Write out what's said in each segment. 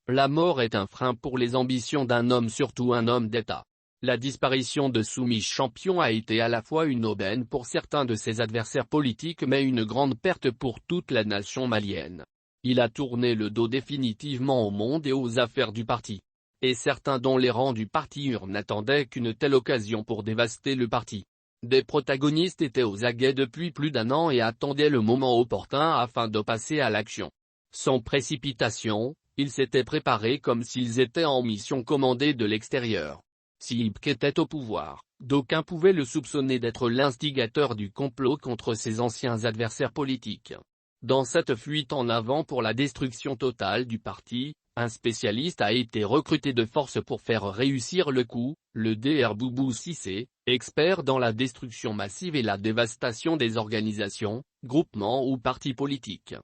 La mort est un frein pour les ambitions d'un homme, surtout un homme d'État. La disparition de Soumis Champion a été à la fois une aubaine pour certains de ses adversaires politiques mais une grande perte pour toute la nation malienne. Il a tourné le dos définitivement au monde et aux affaires du parti. Et certains dont les rangs du parti n'attendaient qu'une telle occasion pour dévaster le parti. Des protagonistes étaient aux aguets depuis plus d'un an et attendaient le moment opportun afin de passer à l'action. Sans précipitation, ils s'étaient préparés comme s'ils étaient en mission commandée de l'extérieur. Si Ibk était au pouvoir, d'aucuns pouvaient le soupçonner d'être l'instigateur du complot contre ses anciens adversaires politiques. Dans cette fuite en avant pour la destruction totale du parti, un spécialiste a été recruté de force pour faire réussir le coup, le Dr Boubou Cissé, expert dans la destruction massive et la dévastation des organisations, groupements ou partis politiques.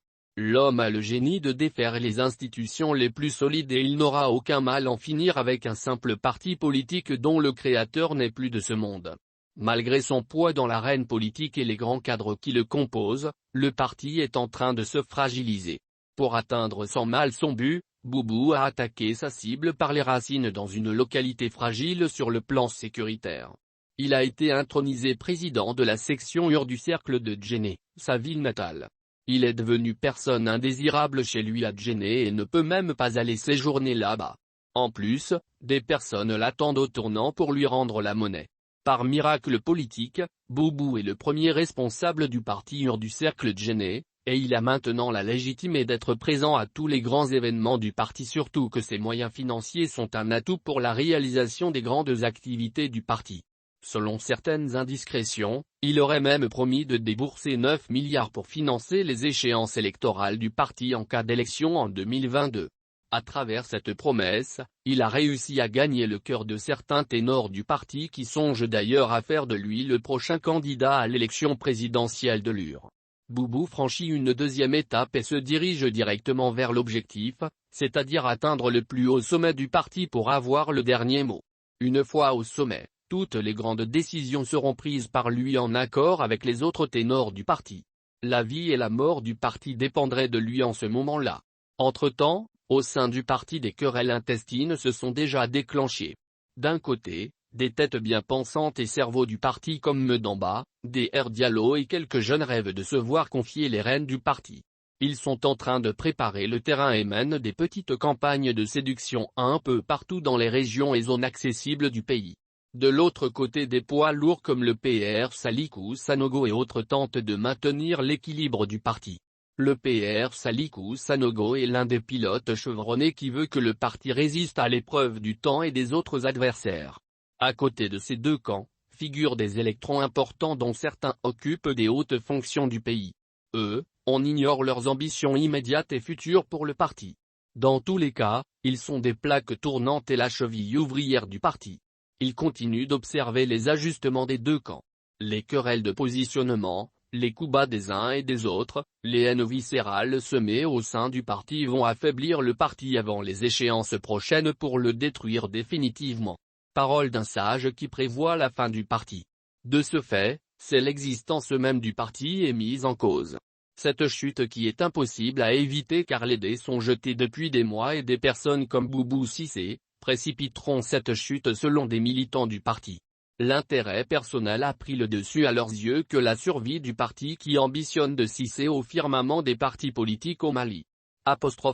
L'homme a le génie de défaire les institutions les plus solides et il n'aura aucun mal à en finir avec un simple parti politique dont le créateur n'est plus de ce monde. Malgré son poids dans l'arène politique et les grands cadres qui le composent, le parti est en train de se fragiliser. Pour atteindre sans mal son but, Boubou a attaqué sa cible par les racines dans une localité fragile sur le plan sécuritaire. Il a été intronisé président de la section du cercle de Djenné, sa ville natale. Il est devenu personne indésirable chez lui à Djenné et ne peut même pas aller séjourner là-bas. En plus, des personnes l'attendent au tournant pour lui rendre la monnaie. Par miracle politique, Boubou est le premier responsable du parti du cercle Djenné, et il a maintenant la légitimité d'être présent à tous les grands événements du parti, surtout que ses moyens financiers sont un atout pour la réalisation des grandes activités du parti. Selon certaines indiscrétions, il aurait même promis de débourser 9 milliards pour financer les échéances électorales du parti en cas d'élection en 2022. À travers cette promesse, il a réussi à gagner le cœur de certains ténors du parti qui songent d'ailleurs à faire de lui le prochain candidat à l'élection présidentielle de l'UR. Boubou franchit une deuxième étape et se dirige directement vers l'objectif, c'est-à-dire atteindre le plus haut sommet du parti pour avoir le dernier mot. Une fois au sommet, toutes les grandes décisions seront prises par lui en accord avec les autres ténors du parti. La vie et la mort du parti dépendraient de lui en ce moment-là. Entre-temps, au sein du parti des querelles intestines se sont déjà déclenchées. D'un côté, des têtes bien pensantes et cerveaux du parti comme Medamba, Dr Diallo et quelques jeunes rêvent de se voir confier les rênes du parti. Ils sont en train de préparer le terrain et mènent des petites campagnes de séduction un peu partout dans les régions et zones accessibles du pays. De l'autre côté, des poids lourds comme le PR Salikou Sanogo et autres tentent de maintenir l'équilibre du parti. Le PR Salikou Sanogo est l'un des pilotes chevronnés qui veut que le parti résiste à l'épreuve du temps et des autres adversaires. À côté de ces deux camps, figurent des électrons importants dont certains occupent des hautes fonctions du pays. Eux, on ignore leurs ambitions immédiates et futures pour le parti. Dans tous les cas, ils sont des plaques tournantes et la cheville ouvrière du parti. Il continue d'observer les ajustements des deux camps. Les querelles de positionnement, les coups bas des uns et des autres, les haines viscérales semées au sein du parti vont affaiblir le parti avant les échéances prochaines pour le détruire définitivement. Parole d'un sage qui prévoit la fin du parti. De ce fait, c'est l'existence même du parti est mise en cause. Cette chute qui est impossible à éviter car les dés sont jetés depuis des mois et des personnes comme Boubou Cissé précipiteront cette chute selon des militants du parti. L'intérêt personnel a pris le dessus à leurs yeux que la survie du parti qui ambitionne de s'hisser au firmament des partis politiques au Mali.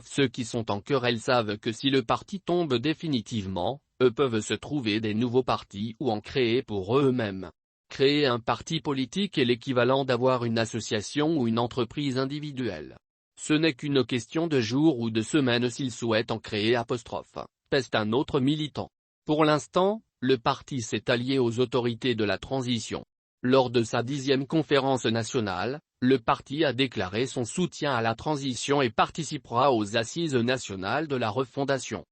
Ceux qui sont en querelle savent que si le parti tombe définitivement, eux peuvent se trouver des nouveaux partis ou en créer pour eux-mêmes. Créer un parti politique est l'équivalent d'avoir une association ou une entreprise individuelle. Ce n'est qu'une question de jours ou de semaines s'ils souhaitent en créer. Peste un autre militant. Pour l'instant, le parti s'est allié aux autorités de la transition. Lors de sa 10e conférence nationale, le parti a déclaré son soutien à la transition et participera aux assises nationales de la refondation.